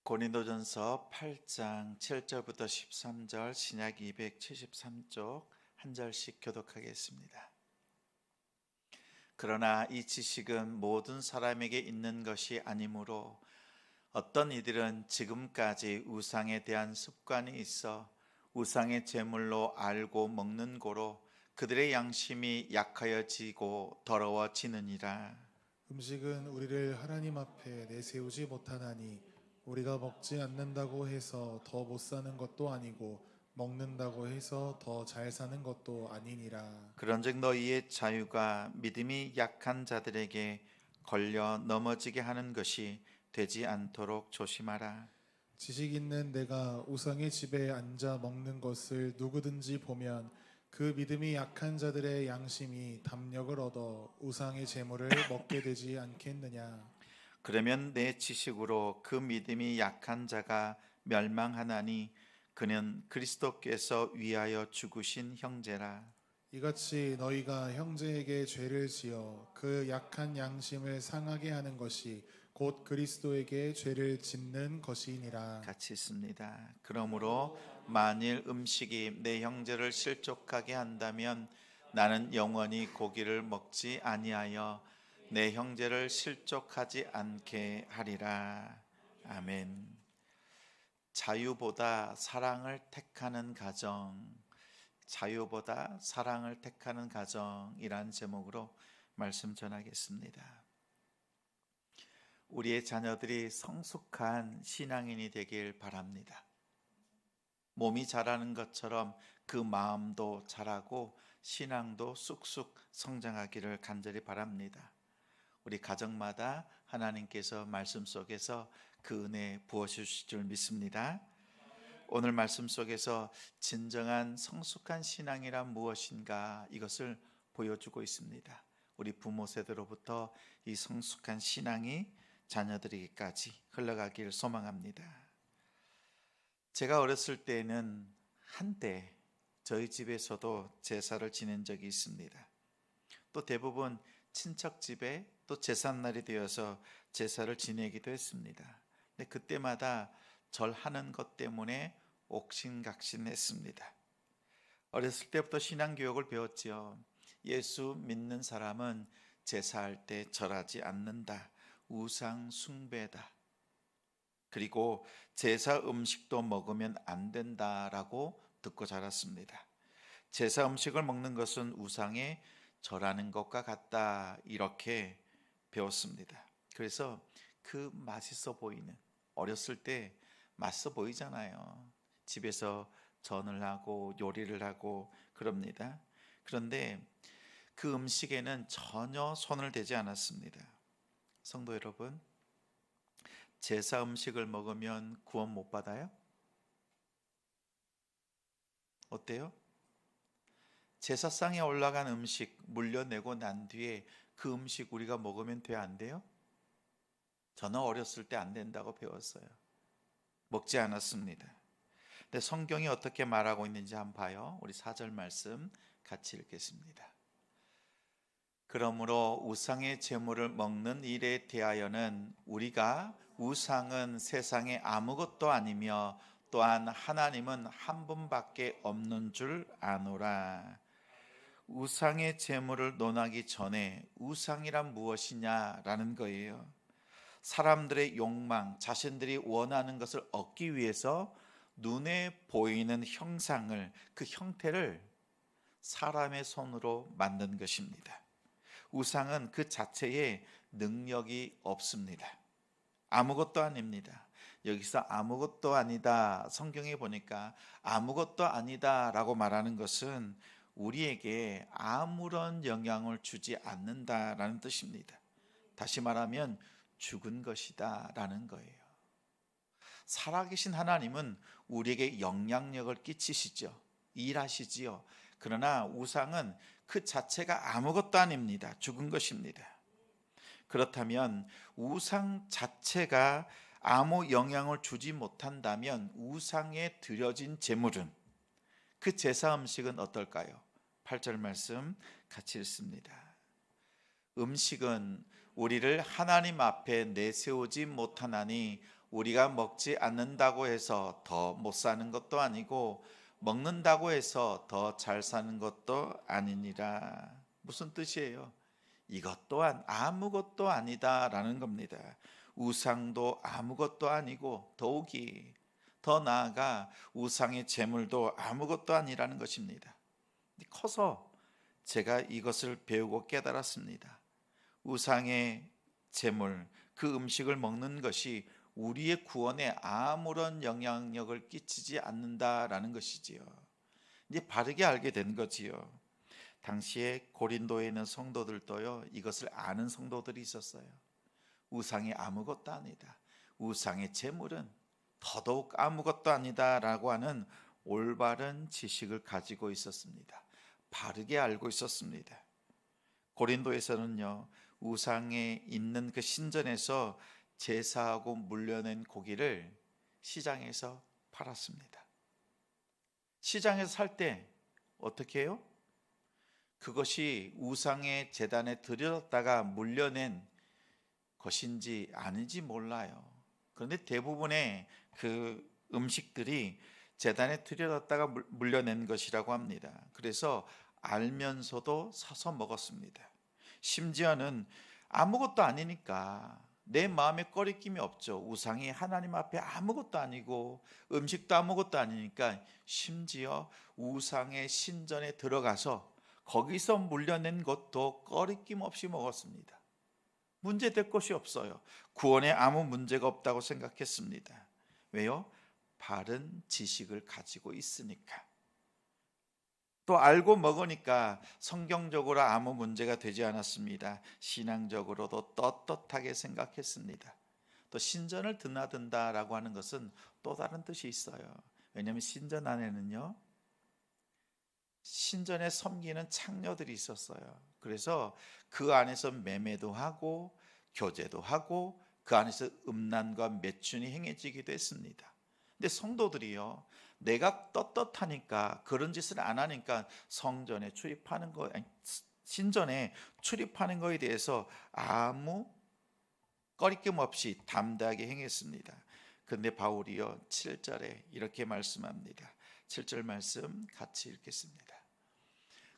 고린도전서 8장 7절부터 13절 신약 273쪽 한 절씩 교독하겠습니다. 그러나 이 지식은 모든 사람에게 있는 것이 아니므로 어떤 이들은 지금까지 우상에 대한 습관이 있어 우상의 제물로 알고 먹는 고로 그들의 양심이 약하여지고 더러워지느니라. 음식은 우리를 하나님 앞에 내세우지 못하나니 우리가 먹지 않는다고 해서 더 못 사는 것도 아니고 먹는다고 해서 더 잘 사는 것도 아니니라. 그런즉 너희의 자유가 믿음이 약한 자들에게 걸려 넘어지게 하는 것이 되지 않도록 조심하라. 지식 있는 내가 우상의 집에 앉아 먹는 것을 누구든지 보면 그 믿음이 약한 자들의 양심이 담력을 얻어 우상의 제물을 먹게 되지 않겠느냐. 그러면 내 지식으로 그 믿음이 약한 자가 멸망하나니 그는 그리스도께서 위하여 죽으신 형제라. 이같이 너희가 형제에게 죄를 지어 그 약한 양심을 상하게 하는 것이 곧 그리스도에게 죄를 짓는 것이니라. 같이 있습니다. 그러므로 만일 음식이 내 형제를 실족하게 한다면 나는 영원히 고기를 먹지 아니하여 내 형제를 실족하지 않게 하리라. 아멘. 자유보다 사랑을 택하는 가정, 자유보다 사랑을 택하는 가정이란 제목으로 말씀 전하겠습니다. 우리의 자녀들이 성숙한 신앙인이 되길 바랍니다. 몸이 자라는 것처럼 그 마음도 자라고 신앙도 쑥쑥 성장하기를 간절히 바랍니다. 우리 가정마다 하나님께서 말씀 속에서 그 은혜 부어주실 줄 믿습니다. 오늘 말씀 속에서 진정한 성숙한 신앙이란 무엇인가 이것을 보여주고 있습니다. 우리 부모 세대로부터 이 성숙한 신앙이 자녀들에게까지 흘러가기를 소망합니다. 제가 어렸을 때는 한때 저희 집에서도 제사를 지낸 적이 있습니다. 또 대부분 친척 집에 또 제삿날이 되어서 제사를 지내기도 했습니다. 근데 그때마다 절하는 것 때문에 옥신각신했습니다. 어렸을 때부터 신앙교육을 배웠지요. 예수 믿는 사람은 제사할 때 절하지 않는다. 우상 숭배다. 그리고 제사 음식도 먹으면 안 된다라고 듣고 자랐습니다. 제사 음식을 먹는 것은 우상에 절하는 것과 같다 이렇게 배웠습니다. 그래서 그 맛있어 보이는, 어렸을 때 맛있어 보이잖아요. 집에서 전을 하고 요리를 하고 그럽니다. 그런데 그 음식에는 전혀 손을 대지 않았습니다. 성도 여러분, 제사 음식을 먹으면 구원 못 받아요? 어때요? 제사상에 올라간 음식 물려내고 난 뒤에 그 음식 우리가 먹으면 돼, 안 돼요? 저는 어렸을 때 안 된다고 배웠어요. 먹지 않았습니다. 근데 성경이 어떻게 말하고 있는지 한번 봐요. 우리 4절 말씀 같이 읽겠습니다. 그러므로 우상의 제물을 먹는 일에 대하여는 우리가 우상은 세상에 아무것도 아니며 또한 하나님은 한 분밖에 없는 줄 아노라. 우상의 제물을 논하기 전에 우상이란 무엇이냐라는 거예요. 사람들의 욕망, 자신들이 원하는 것을 얻기 위해서 눈에 보이는 형상을, 그 형태를 사람의 손으로 만든 것입니다. 우상은 그 자체에 능력이 없습니다. 아무것도 아닙니다. 여기서 아무것도 아니다, 성경에 보니까 아무것도 아니다 라고 말하는 것은 우리에게 아무런 영향을 주지 않는다라는 뜻입니다. 다시 말하면 죽은 것이다 라는 거예요. 살아계신 하나님은 우리에게 영향력을 끼치시죠. 일하시지요. 그러나 우상은 그 자체가 아무것도 아닙니다. 죽은 것입니다. 그렇다면 우상 자체가 아무 영향을 주지 못한다면 우상에 드려진 제물은, 그 제사 음식은 어떨까요? 8절 말씀 같이 읽습니다. 음식은 우리를 하나님 앞에 내세우지 못하나니 우리가 먹지 않는다고 해서 더 못 사는 것도 아니고 먹는다고 해서 더 잘 사는 것도 아니니라. 무슨 뜻이에요? 이것 또한 아무것도 아니다라는 겁니다. 우상도 아무것도 아니고 더욱이 더 나아가 우상의 제물도 아무것도 아니라는 것입니다. 커서 제가 이것을 배우고 깨달았습니다. 우상의 제물, 그 음식을 먹는 것이 우리의 구원에 아무런 영향력을 끼치지 않는다라는 것이지요. 이제 바르게 알게 된 거지요. 당시에 고린도에 있는 성도들도요, 이것을 아는 성도들이 있었어요. 우상이 아무것도 아니다. 우상의 제물은 더더욱 아무것도 아니다라고 하는 올바른 지식을 가지고 있었습니다. 바르게 알고 있었습니다. 고린도에서는요, 우상에 있는 그 신전에서 제사하고 물려낸 고기를 시장에서 팔았습니다. 시장에서 살 때 어떻게 해요? 그것이 우상의 제단에 드렸다가 물려낸 것인지 아닌지 몰라요. 그런데 대부분의 그 음식들이 제단에 드렸다가 물려낸 것이라고 합니다. 그래서 알면서도 사서 먹었습니다. 심지어는 아무것도 아니니까 내 마음에 꺼리낌이 없죠. 우상이 하나님 앞에 아무것도 아니고 음식도 아무것도 아니니까 심지어 우상의 신전에 들어가서 거기서 물려낸 것도 꺼리낌 없이 먹었습니다. 문제될 것이 없어요. 구원에 아무 문제가 없다고 생각했습니다. 왜요? 바른 지식을 가지고 있으니까. 또 알고 먹으니까 성경적으로 아무 문제가 되지 않았습니다. 신앙적으로도 떳떳하게 생각했습니다. 또 신전을 드나든다라고 하는 것은 또 다른 뜻이 있어요. 왜냐하면 신전 안에는요, 신전에 섬기는 창녀들이 있었어요. 그래서 그 안에서 매매도 하고 교제도 하고 그 안에서 음란과 매춘이 행해지기도 했습니다. 근데 성도들이요, 내가 떳떳하니까 그런 짓을 안 하니까 성전에 출입하는 거, 신전에 출입하는 거에 대해서 아무 꺼리낌 없이 담대하게 행했습니다. 근데 바울이요 7절에 이렇게 말씀합니다. 7절 말씀 같이 읽겠습니다.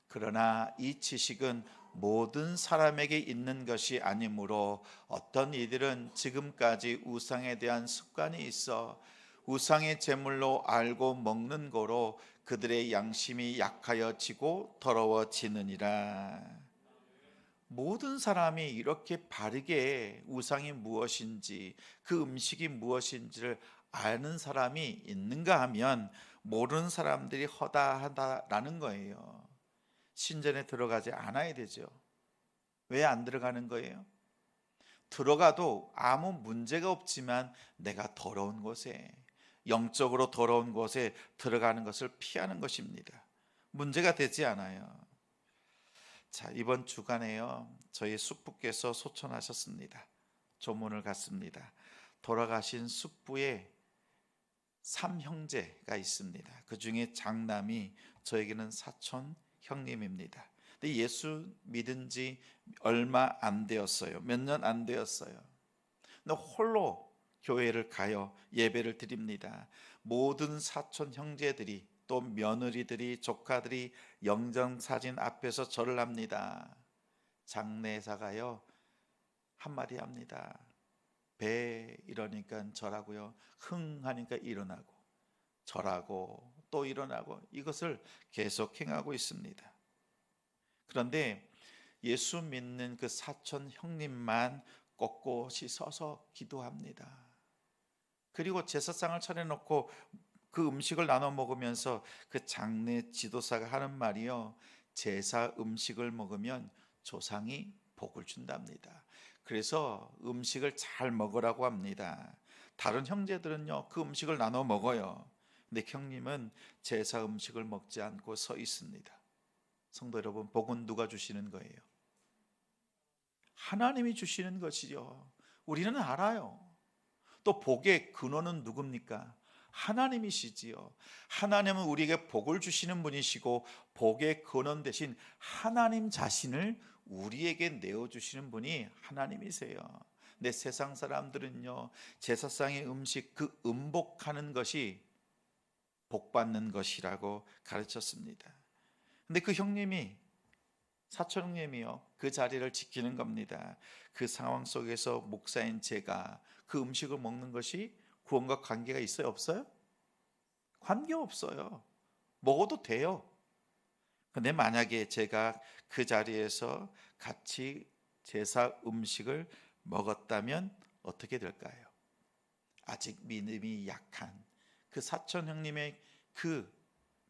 그러나 이 지식은 모든 사람에게 있는 것이 아니므로 어떤 이들은 지금까지 우상에 대한 습관이 있어 우상의 제물로 알고 먹는 거로 그들의 양심이 약하여지고 더러워지느니라. 모든 사람이 이렇게 바르게 우상이 무엇인지 그 음식이 무엇인지를 아는 사람이 있는가 하면 모르는 사람들이 허다하다라는 거예요. 신전에 들어가지 않아야 되죠. 왜 안 들어가는 거예요? 들어가도 아무 문제가 없지만 내가 더러운 곳에, 영적으로 더러운 곳에 들어가는 것을 피하는 것입니다. 문제가 되지 않아요. 자, 이번 주간에요, 저희 숙부께서 소천하셨습니다. 조문을 갔습니다. 돌아가신 숙부의 3형제가 있습니다. 그 중에 장남이 저에게는 사촌 형님입니다. 근데 예수 믿은 지 얼마 안 되었어요. 몇 년 안 되었어요. 근데 홀로 교회를 가요. 예배를 드립니다. 모든 사촌 형제들이 또 며느리들이 조카들이 영정사진 앞에서 절을 합니다. 장례사가요 한마디 합니다. 배 이러니까 절하고요, 흥 하니까 일어나고, 절하고 또 일어나고, 이것을 계속 행하고 있습니다. 그런데 예수 믿는 그 사촌 형님만 꼿꼿이 서서 기도합니다. 그리고 제사상을 차려놓고 그 음식을 나눠 먹으면서 그 장례 지도사가 하는 말이요, 제사 음식을 먹으면 조상이 복을 준답니다. 그래서 음식을 잘 먹으라고 합니다. 다른 형제들은요 그 음식을 나눠 먹어요. 근데 형님은 제사 음식을 먹지 않고 서 있습니다. 성도 여러분, 복은 누가 주시는 거예요? 하나님이 주시는 것이죠. 우리는 알아요. 또 복의 근원은 누굽니까? 하나님이시지요. 하나님은 우리에게 복을 주시는 분이시고 복의 근원 대신 하나님 자신을 우리에게 내어주시는 분이 하나님이세요. 내 세상 사람들은요, 제사상의 음식 그 음복하는 것이 복받는 것이라고 가르쳤습니다. 근데 그 형님이, 사촌 형님이요, 그 자리를 지키는 겁니다. 그 상황 속에서 목사인 제가 그 음식을 먹는 것이 구원과 관계가 있어요, 없어요? 관계없어요. 먹어도 돼요. 근데 만약에 제가 그 자리에서 같이 제사 음식을 먹었다면 어떻게 될까요? 아직 믿음이 약한 그 사촌 형님의 그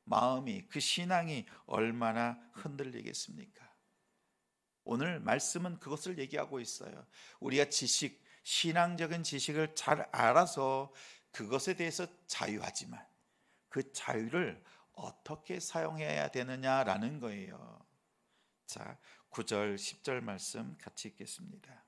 마음이, 그 신앙이 얼마나 흔들리겠습니까? 오늘 말씀은 그것을 얘기하고 있어요. 우리가 신앙적인 지식을 잘 알아서 그것에 대해서 자유하지만 그 자유를 어떻게 사용해야 되느냐라는 거예요. 자, 9절 10절 말씀 같이 읽겠습니다.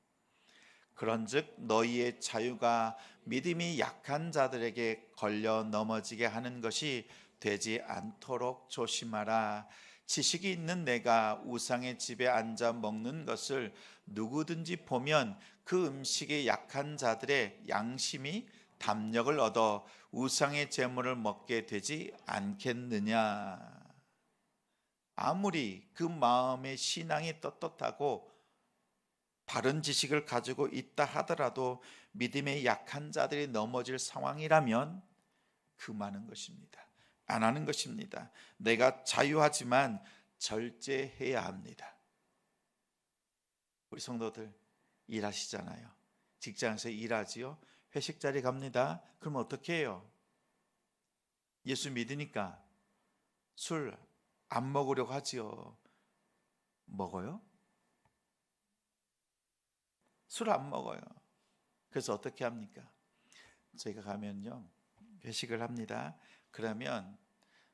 그런즉 너희의 자유가 믿음이 약한 자들에게 걸려 넘어지게 하는 것이 되지 않도록 조심하라. 지식이 있는 내가 우상의 집에 앉아 먹는 것을 누구든지 보면 그 음식에 약한 자들의 양심이 담력을 얻어 우상의 제물을 먹게 되지 않겠느냐. 아무리 그 마음의 신앙이 떳떳하고 바른 지식을 가지고 있다 하더라도 믿음의 약한 자들이 넘어질 상황이라면 금하는 것입니다. 안 하는 것입니다. 내가 자유하지만 절제해야 합니다. 우리 성도들 일하시잖아요. 직장에서 일하지요. 회식 자리 갑니다. 그럼 어떻게 해요? 예수 믿으니까 술 안 먹으려고 하지요. 먹어요? 술 안 먹어요. 그래서 어떻게 합니까? 저희가 가면요, 회식을 합니다. 그러면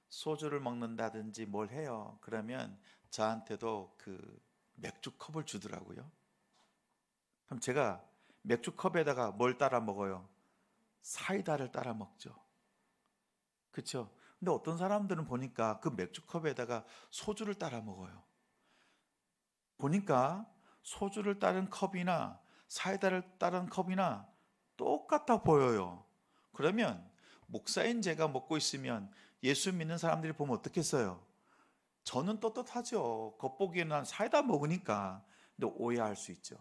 소주를 먹는다든지 뭘 해요. 그러면 저한테도 그 맥주컵을 주더라고요. 그럼 제가 맥주컵에다가 뭘 따라 먹어요? 사이다를 따라 먹죠. 그렇죠? 근데 어떤 사람들은 보니까 그 맥주컵에다가 소주를 따라 먹어요. 보니까 소주를 따른 컵이나 사이다를 따른 컵이나 똑같아 보여요. 그러면 목사인 제가 먹고 있으면 예수 믿는 사람들이 보면 어떻겠어요? 저는 떳떳하죠. 겉보기에는 난 사이다 먹으니까. 근데 오해할 수 있죠.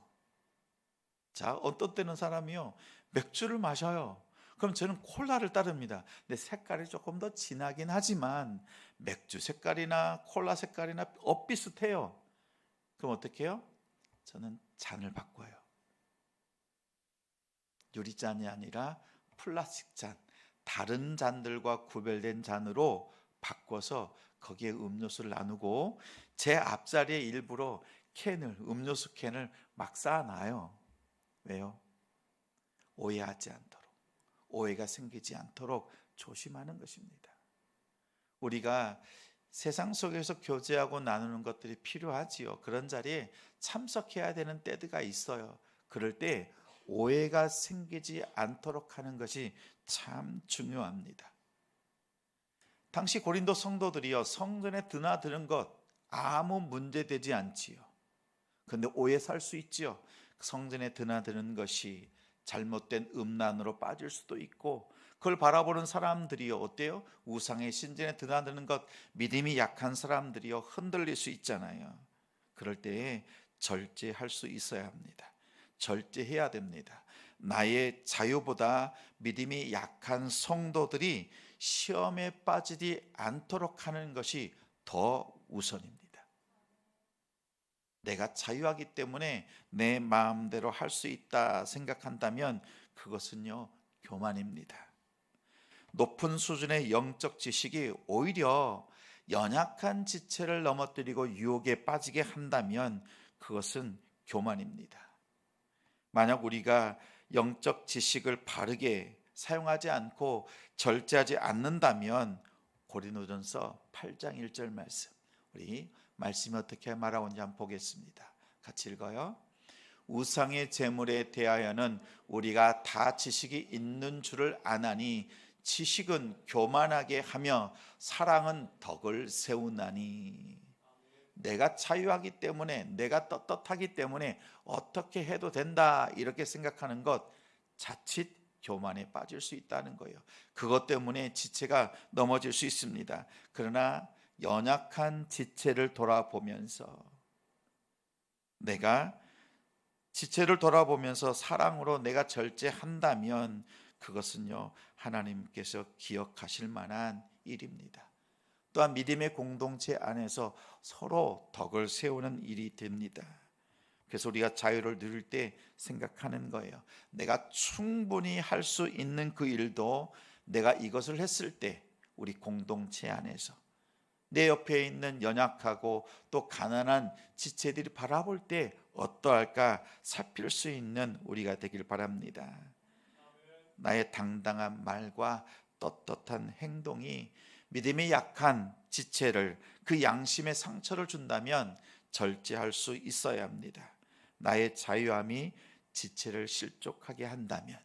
자, 어떤 때는 사람이요, 맥주를 마셔요. 그럼 저는 콜라를 따릅니다. 근데 색깔이 조금 더 진하긴 하지만 맥주 색깔이나 콜라 색깔이나 엇비슷해요. 그럼 어떻게 해요? 저는 잔을 바꿔요. 유리잔이 아니라 플라스틱 잔, 다른 잔들과 구별된 잔으로 바꿔서 거기에 음료수를 나누고 제 앞자리에 일부러 음료수 캔을 막 쌓아놔요. 왜요? 오해하지 않도록, 오해가 생기지 않도록 조심하는 것입니다. 우리가 세상 속에서 교제하고 나누는 것들이 필요하지요. 그런 자리에 참석해야 되는 때가 있어요. 그럴 때 오해가 생기지 않도록 하는 것이 참 중요합니다. 당시 고린도 성도들이요, 성전에 드나드는 것 아무 문제되지 않지요. 그런데 오해 살 수 있지요. 성전에 드나드는 것이 잘못된 음란으로 빠질 수도 있고, 그걸 바라보는 사람들이요, 어때요? 우상의 신전에 드나드는 것, 믿음이 약한 사람들이요, 흔들릴 수 있잖아요. 그럴 때에 절제할 수 있어야 합니다. 절제해야 됩니다. 나의 자유보다 믿음이 약한 성도들이 시험에 빠지지 않도록 하는 것이 더 우선입니다. 내가 자유하기 때문에 내 마음대로 할 수 있다 생각한다면 그것은요, 교만입니다. 높은 수준의 영적 지식이 오히려 연약한 지체를 넘어뜨리고 유혹에 빠지게 한다면 그것은 교만입니다. 만약 우리가 영적 지식을 바르게 사용하지 않고 절제하지 않는다면 고린도전서 8장 1절 말씀, 우리 말씀이 어떻게 말하는지 한번 보겠습니다. 같이 읽어요. 우상의 제물에 대하여는 우리가 다 지식이 있는 줄을 아나니 지식은 교만하게 하며 사랑은 덕을 세우나니. 내가 자유하기 때문에, 내가 떳떳하기 때문에 어떻게 해도 된다 이렇게 생각하는 것 자칫 교만에 빠질 수 있다는 거예요. 그것 때문에 지체가 넘어질 수 있습니다. 그러나 연약한 지체를 돌아보면서, 내가 지체를 돌아보면서 사랑으로 내가 절제한다면 그것은요, 하나님께서 기억하실 만한 일입니다. 또한 믿음의 공동체 안에서 서로 덕을 세우는 일이 됩니다. 그래서 우리가 자유를 누릴 때 생각하는 거예요. 내가 충분히 할 수 있는 그 일도 내가 이것을 했을 때 우리 공동체 안에서 내 옆에 있는 연약하고 또 가난한 지체들이 바라볼 때 어떠할까 살필 수 있는 우리가 되길 바랍니다. 나의 당당한 말과 떳떳한 행동이 믿음이 약한 지체를, 그 양심의 상처를 준다면 절제할 수 있어야 합니다. 나의 자유함이 지체를 실족하게 한다면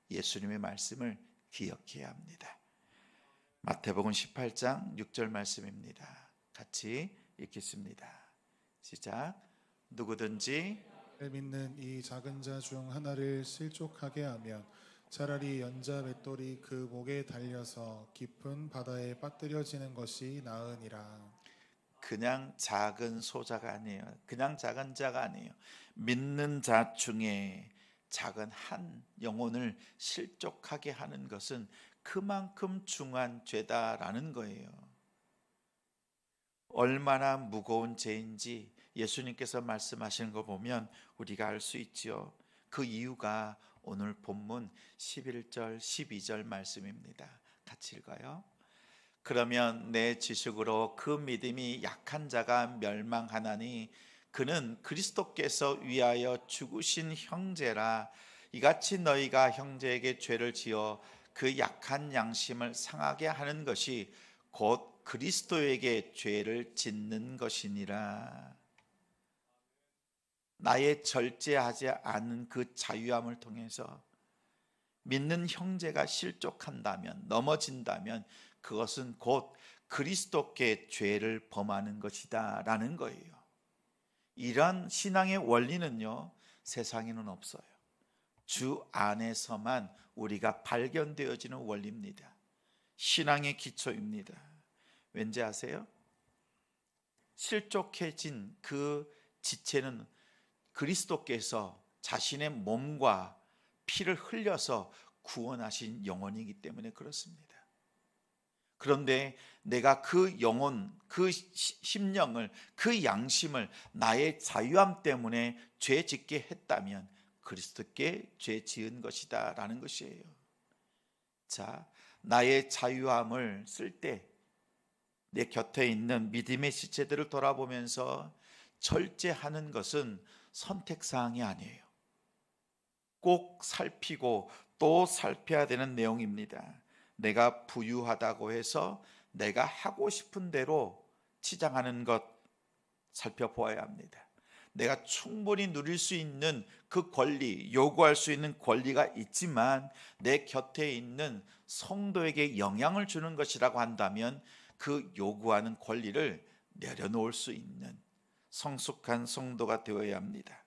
예수님의 말씀을 기억해야 합니다. 마태복음 18장 6절 말씀입니다. 같이 읽겠습니다. 시작. 누구든지 믿는 이 작은 자 중 하나를 실족하게 하면 차라리 연자 맷돌이 그 목에 달려서 깊은 바다에 빠뜨려지는 것이 나으니라. 그냥 작은 소자가 아니에요. 그냥 작은 자가 아니에요. 믿는 자 중에 작은 한 영혼을 실족하게 하는 것은 그만큼 중한 죄다라는 거예요. 얼마나 무거운 죄인지 예수님께서 말씀하시는 거 보면 우리가 알 수 있지요. 그 이유가 오늘 본문 11절 12절 말씀입니다. 같이 읽어요. 그러면 내 지식으로 그 믿음이 약한 자가 멸망하나니 그는 그리스도께서 위하여 죽으신 형제라. 이같이 너희가 형제에게 죄를 지어 그 약한 양심을 상하게 하는 것이 곧 그리스도에게 죄를 짓는 것이니라. 나의 절제하지 않은 그 자유함을 통해서 믿는 형제가 실족한다면, 넘어진다면 그것은 곧 그리스도께 죄를 범하는 것이다 라는 거예요. 이런 신앙의 원리는요, 세상에는 없어요. 주 안에서만 우리가 발견되어지는 원리입니다. 신앙의 기초입니다. 왠지 아세요? 실족해진 그 지체는 그리스도께서 자신의 몸과 피를 흘려서 구원하신 영혼이기 때문에 그렇습니다. 그런데 내가 그 영혼, 그 심령을, 그 양심을 나의 자유함 때문에 죄 짓게 했다면 그리스도께 죄 지은 것이다 라는 것이에요. 자, 나의 자유함을 쓸 때 내 곁에 있는 믿음의 지체들을 돌아보면서 절제하는 것은 선택사항이 아니에요. 꼭 살피고 또 살펴야 되는 내용입니다. 내가 부유하다고 해서 내가 하고 싶은 대로 치장하는 것 살펴보아야 합니다. 내가 충분히 누릴 수 있는 그 권리, 요구할 수 있는 권리가 있지만 내 곁에 있는 성도에게 영향을 주는 것이라고 한다면 그 요구하는 권리를 내려놓을 수 있는 성숙한 성도가 되어야 합니다.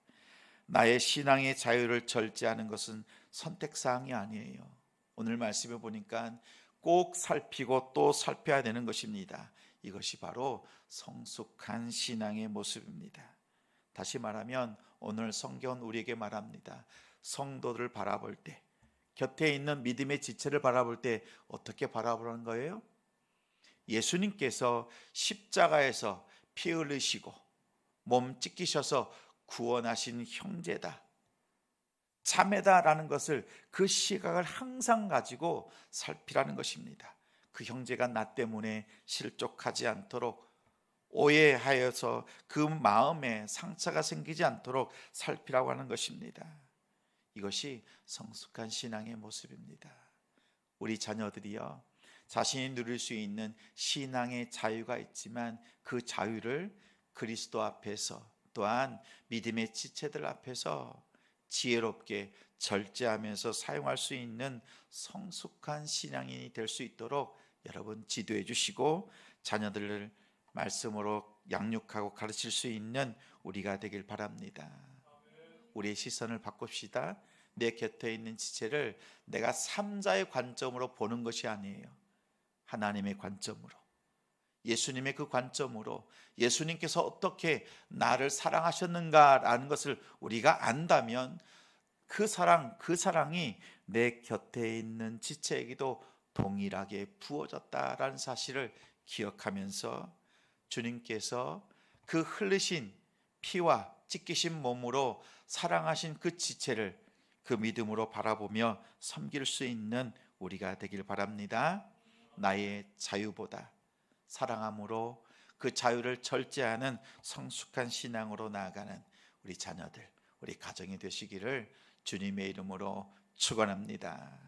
나의 신앙의 자유를 절제하는 것은 선택사항이 아니에요. 오늘 말씀에 보니까 꼭 살피고 또 살펴야 되는 것입니다. 이것이 바로 성숙한 신앙의 모습입니다. 다시 말하면 오늘 성경은 우리에게 말합니다. 성도들을 바라볼 때, 곁에 있는 믿음의 지체를 바라볼 때 어떻게 바라보는 거예요? 예수님께서 십자가에서 피 흘리시고 몸 찢기셔서 구원하신 형제다, 자매다라는 것을, 그 시각을 항상 가지고 살피라는 것입니다. 그 형제가 나 때문에 실족하지 않도록, 오해하여서 그 마음에 상처가 생기지 않도록 살피라고 하는 것입니다. 이것이 성숙한 신앙의 모습입니다. 우리 자녀들이요, 자신이 누릴 수 있는 신앙의 자유가 있지만 그 자유를 그리스도 앞에서, 또한 믿음의 지체들 앞에서 지혜롭게 절제하면서 사용할 수 있는 성숙한 신앙인이 될 수 있도록 여러분 지도해 주시고 자녀들을 말씀으로 양육하고 가르칠 수 있는 우리가 되길 바랍니다. 우리의 시선을 바꿉시다. 내 곁에 있는 지체를 내가 삼자의 관점으로 보는 것이 아니에요. 하나님의 관점으로, 예수님의 그 관점으로, 예수님께서 어떻게 나를 사랑하셨는가라는 것을 우리가 안다면 그 사랑이 내 곁에 있는 지체에게도 동일하게 부어졌다라는 사실을 기억하면서 주님께서 그 흘리신 피와 찢기신 몸으로 사랑하신 그 지체를 그 믿음으로 바라보며 섬길 수 있는 우리가 되길 바랍니다. 나의 자유보다 사랑함으로 그 자유를 절제하는 성숙한 신앙으로 나아가는 우리 자녀들, 우리 가정이 되시기를 주님의 이름으로 축원합니다.